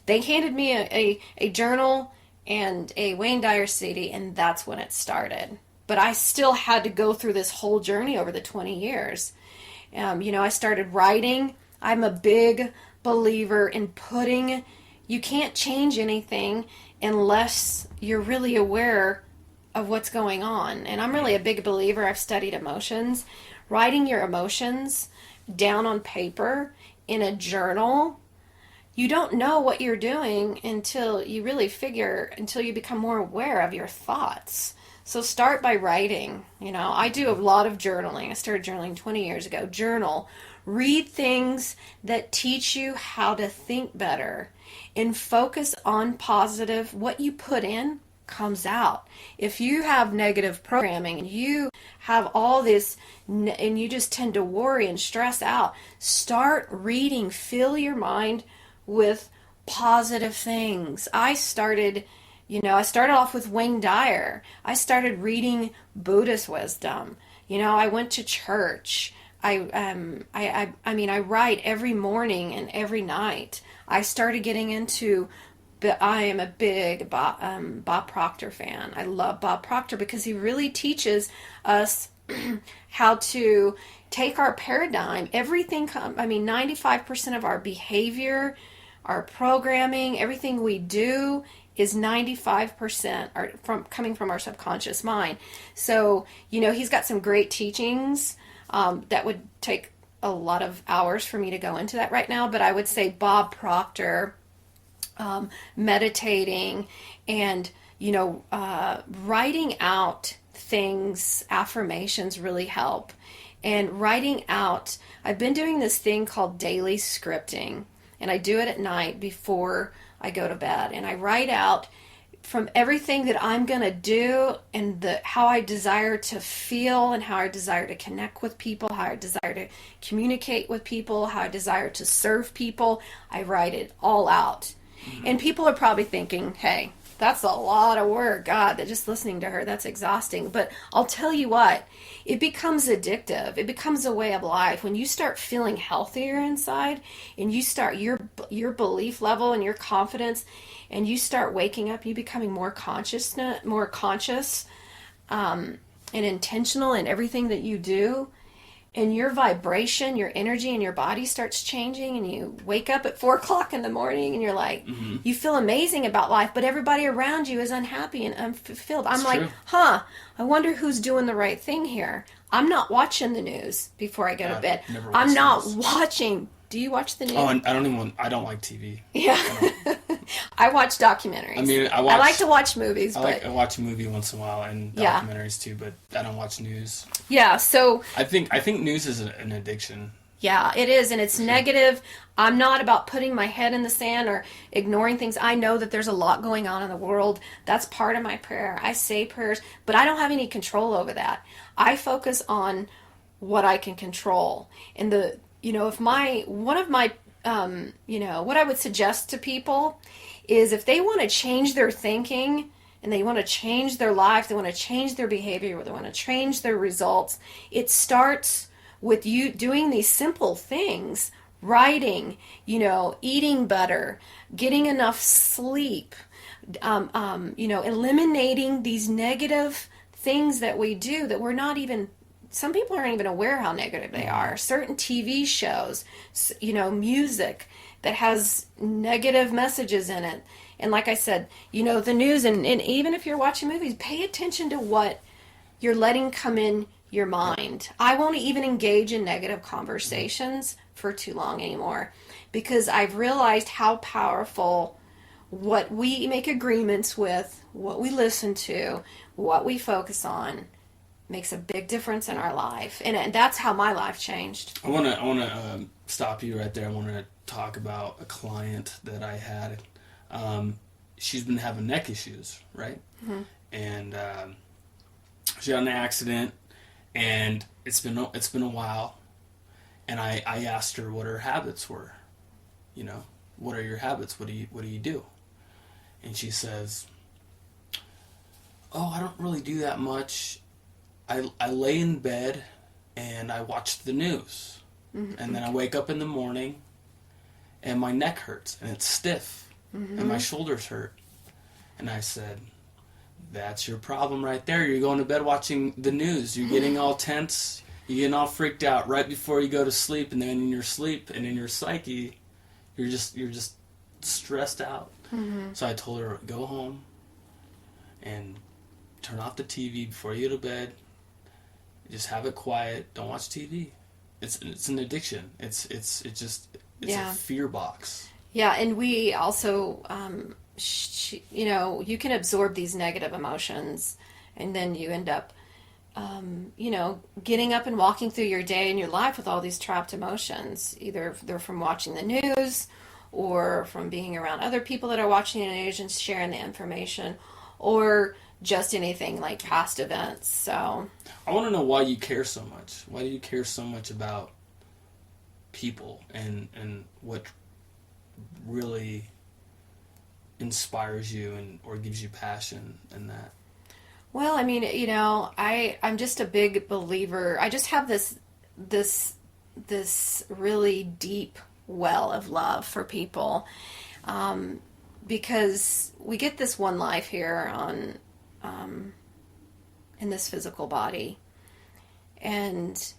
They handed me a journal and a Wayne Dyer CD, and that's when it started. But I still had to go through this whole journey over the 20 years. I started writing. I'm a big believer in you can't change anything unless you're really aware of what's going on. And I'm really a big believer. I've studied emotions. Writing your emotions down on paper in a journal, you don't know what you're doing until you become more aware of your thoughts. So start by writing. I do a lot of journaling. I started journaling 20 years ago. Journal. Read things that teach you how to think better and focus on positive. What you put in comes out. If you have negative programming and you have all this and you just tend to worry and stress out, start reading. Fill your mind with positive things. I started off with Wayne Dyer. I started reading Buddhist wisdom. I went to church. I write every morning and every night. I started getting into, but I am a big Bob Proctor fan. I love Bob Proctor because he really teaches us how to take our paradigm. 95% of our behavior, our programming, everything we do is 95% coming from our subconscious mind. So, he's got some great teachings that would take a lot of hours for me to go into that right now, but I would say Bob Proctor, meditating, and, writing out things, affirmations really help. And writing out, I've been doing this thing called daily scripting, and I do it at night before I go to bed, and I write out from everything that I'm going to do and how I desire to feel and how I desire to connect with people, how I desire to communicate with people, how I desire to serve people. I write it all out. Mm-hmm. And people are probably thinking, hey, that's a lot of work. God, that just listening to her, that's exhausting. But I'll tell you what, it becomes addictive. It becomes a way of life. When you start feeling healthier inside and you start your belief level and your confidence, and you start waking up, you becoming more conscious and intentional in everything that you do, and your vibration, your energy in your body starts changing, and you wake up at 4 o'clock in the morning and you're like, mm-hmm. You feel amazing about life, but everybody around you is unhappy and unfulfilled. I'm like, I wonder who's doing the right thing here. I'm not watching the news before I go to bed. I'm not watching. Do you watch the news? Oh, I don't like TV. Yeah. I watch documentaries. I like to watch movies. I watch a movie once in a while and documentaries too, but I don't watch news. Yeah, so I think news is an addiction. Yeah, it is, and it's negative. I'm not about putting my head in the sand or ignoring things. I know that there's a lot going on in the world. That's part of my prayer. I say prayers, but I don't have any control over that. I focus on what I can control. And what I would suggest to people is if they want to change their thinking and they want to change their life, they want to change their behavior, they want to change their results, it starts with you doing these simple things: writing, eating better, getting enough sleep, eliminating these negative things that we do that we're not even, some people aren't even aware how negative they are. Certain TV shows, music that has negative messages in it. And like I said, the news, and even if you're watching movies, pay attention to what you're letting come in your mind. I won't even engage in negative conversations for too long anymore, because I've realized how powerful what we make agreements with, what we listen to, what we focus on, makes a big difference in our life. And that's how my life changed. I want to stop you right there. I want to talk about a client that I had. She's been having neck issues, right? Mm-hmm. And she had an accident, and it's been a while. And I asked her what her habits were. What are your habits? What do you do? And she says, "Oh, I don't really do that much. I lay in bed and I watch the news, mm-hmm. and then I wake up in the morning and my neck hurts and it's stiff, and my shoulders hurt. And I said, that's your problem right there. You're going to bed watching the news. You're getting all tense. You're getting all freaked out right before you go to sleep, and then in your sleep and in your psyche, you're just stressed out. So I told her, go home and turn off the TV before you go to bed. Just have it quiet. Don't watch TV. It's an addiction. It's a fear box. Yeah, and we also, you can absorb these negative emotions, and then you end up, getting up and walking through your day and your life with all these trapped emotions. Either they're from watching the news, or from being around other people that are watching the news and sharing the information, or just anything like past events. So I want to know why you care so much. Why do you care so much about people, and what really inspires you or gives you passion in that? Well, I mean, I'm just a big believer. I just have this really deep well of love for people, because we get this one life here on in this physical body, and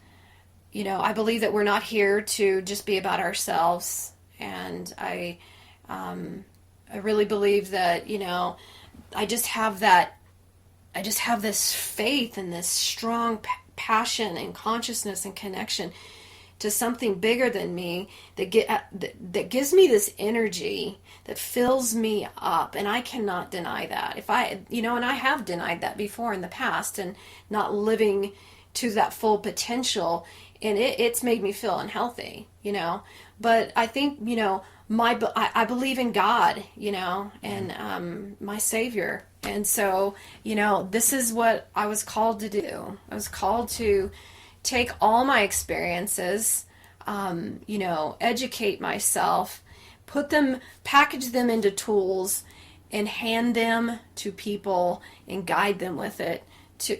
I believe that we're not here to just be about ourselves, and I really believe that I just have this faith and this strong passion and consciousness and connection to something bigger than me that gives me this energy that fills me up, and I cannot deny that. And I have denied that before in the past, and not living to that full potential, and it's made me feel unhealthy, But I think I believe in God, and my Savior, and so this is what I was called to do. I was called to take all my experiences, educate myself, package them into tools, and hand them to people and guide them with it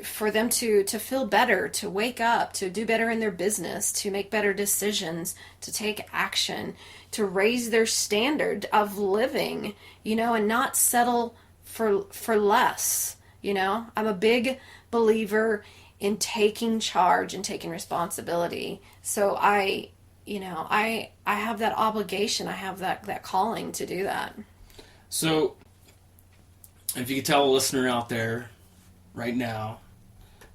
for them to feel better, to wake up, to do better in their business, to make better decisions, to take action, to raise their standard of living, and not settle for less. I'm a big believer in taking charge and taking responsibility. So I have that obligation. I have that calling to do that. So if you could tell a listener out there right now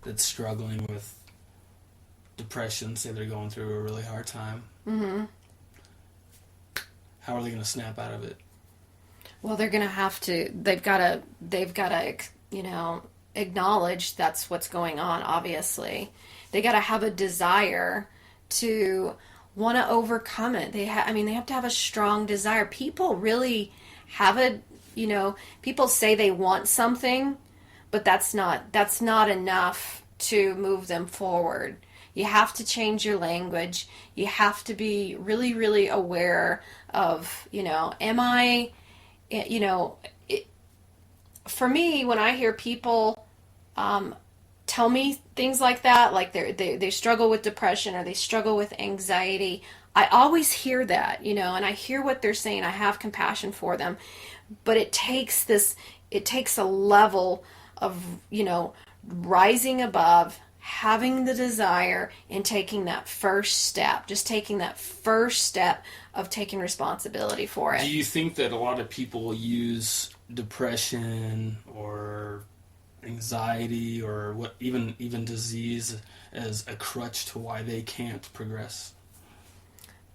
that's struggling with depression, say they're going through a really hard time, how are they going to snap out of it? Well, they're going to have to. They've got to, acknowledge that's what's going on. Obviously, they got to have a desire to want to overcome it. They have to have a strong desire. People really have people say they want something, but that's not enough to move them forward. You have to change your language. You have to be really, really aware of, am I, for me, when I hear people tell me things like that, like they struggle with depression or they struggle with anxiety, I always hear that, and I hear what they're saying. I have compassion for them, but it takes a level of, rising above, having the desire, and taking that first step, of taking responsibility for it. Do you think that a lot of people use depression or anxiety or even disease as a crutch to why they can't progress?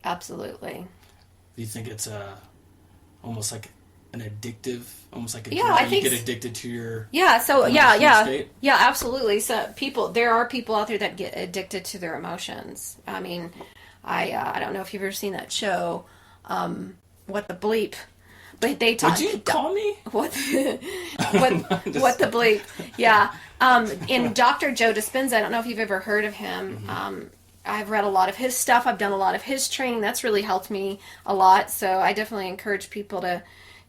Absolutely. Do you think it's almost like an addictive, almost like a drug? I think you get addicted to your state? Yeah, absolutely. So there are people out there that get addicted to their emotions. I mean, I don't know if you've ever seen that show, What the Bleep. But they talk. Would you call me? What the bleep? Yeah. And Dr. Joe Dispenza, I don't know if you've ever heard of him. I've read a lot of his stuff. I've done a lot of his training. That's really helped me a lot. So I definitely encourage people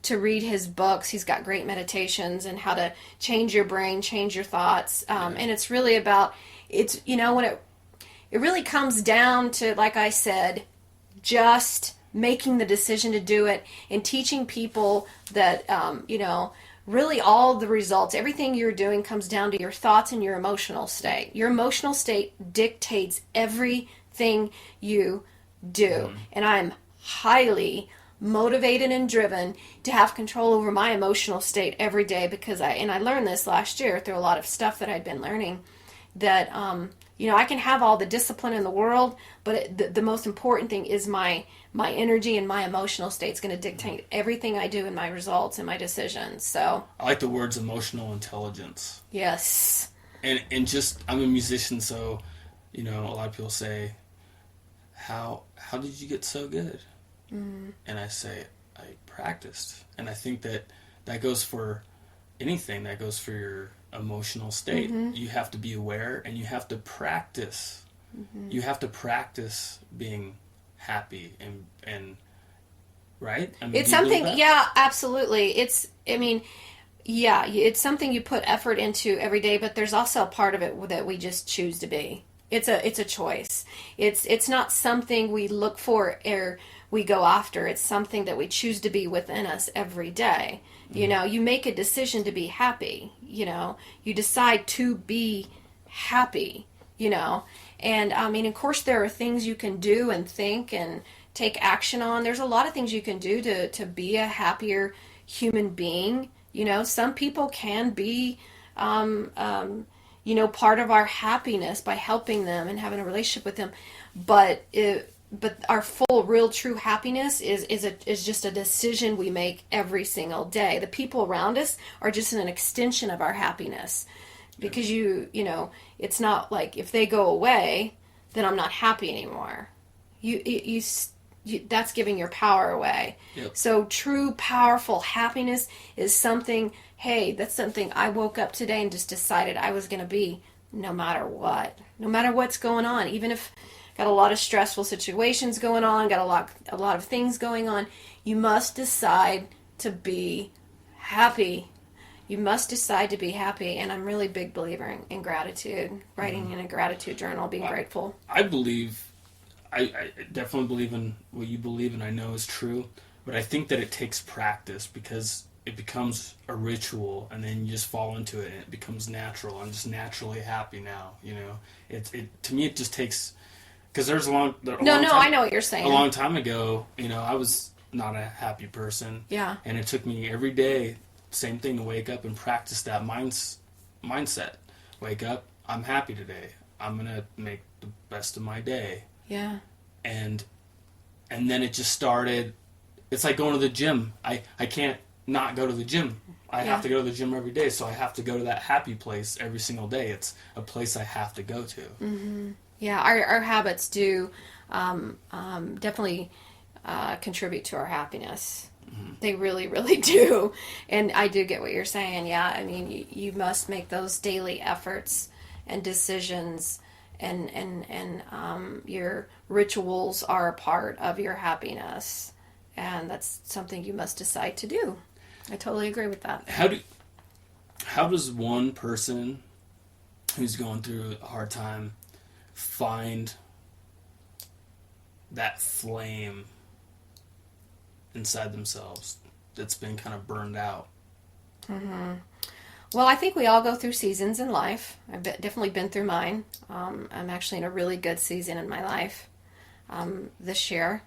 to read his books. He's got great meditations and how to change your brain, change your thoughts. And it's really about, when it really comes down to, like I said, just making the decision to do it, and teaching people that, really all the results, everything you're doing comes down to your thoughts and your emotional state. Your emotional state dictates everything you do. And I'm highly motivated and driven to have control over my emotional state every day, because I learned this last year through a lot of stuff that I'd been learning, that I can have all the discipline in the world, but the most important thing is my energy, and my emotional state is going to dictate everything I do and my results and my decisions. So I like the words emotional intelligence. Yes. And just, I'm a musician, so a lot of people say, how did you get so good? And I say, I practiced. And I think that goes for anything. That goes for your emotional state. You have to be aware, and you have to practice. You have to practice being happy and right? It's something, yeah, absolutely. It's something you put effort into every day, but there's also a part of it that we just choose to be. It's a choice. It's not something we look for or we go after. It's something that we choose to be within us every day. You make a decision to be happy. You decide to be happy. And of course, there are things you can do and think and take action on. There's a lot of things you can do to be a happier human being. Some people can be part of our happiness by helping them and having a relationship with them. But our full, real, true happiness is just a decision we make every single day. The people around us are just an extension of our happiness, because it's not like if they go away, then I'm not happy anymore. That's giving your power away. Yep. So true, powerful happiness is something. Hey, that's something I woke up today and just decided I was going to be, no matter what's going on. Even if got a lot of stressful situations going on, got a lot of things going on, you must decide to be happy. You must decide to be happy. And I'm really big believer in gratitude, writing in a gratitude journal, being grateful. I definitely believe in what you believe, and I know is true, but I think that it takes practice, because it becomes a ritual, and then you just fall into it, and it becomes natural. I'm just naturally happy now. To me, it just takes, because there's I know what you're saying. A long time ago, I was not a happy person. Yeah. And it took me every day, same thing, to wake up and practice that mindset. Wake up, I'm happy today. I'm gonna make the best of my day. Yeah. And then it just started. It's like going to the gym. I can't not go to the gym. I have to go to the gym every day, so I have to go to that happy place every single day. It's a place I have to go to. Mm-hmm. Yeah, our habits do definitely contribute to our happiness. Mm-hmm. They really, really do. And I do get what you're saying. Yeah, you must make those daily efforts and decisions, and your rituals are a part of your happiness, and that's something you must decide to do. I totally agree with that. How does one person who's going through a hard time find that flame inside themselves that's been kind of burned out? Mm-hmm. Well, I think we all go through seasons in life. I've definitely been through mine. I'm actually in a really good season in my life this year.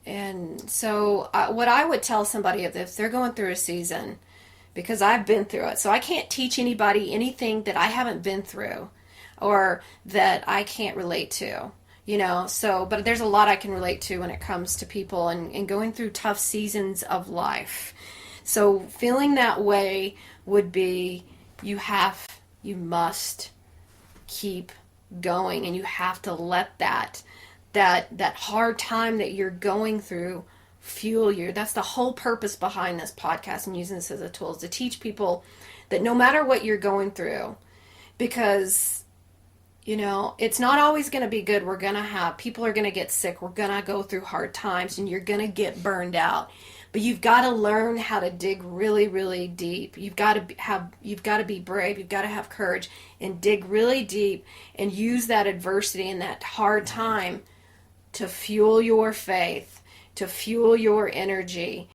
And so what I would tell somebody if they're going through a season, because I've been through it, so I can't teach anybody anything that I haven't been through or that I can't relate to, but there's a lot I can relate to when it comes to people and going through tough seasons of life. So feeling that way would be, you must keep going, and you have to let that hard time that you're going through fuel you. That's the whole purpose behind this podcast and using this as a tool, is to teach people that no matter what you're going through, because it's not always going to be good. People are going to get sick. We're going to go through hard times, and you're going to get burned out. But you've got to learn how to dig really, really deep. You've got to be brave. You've got to have courage and dig really deep and use that adversity and that hard time to fuel your faith, to fuel your energy.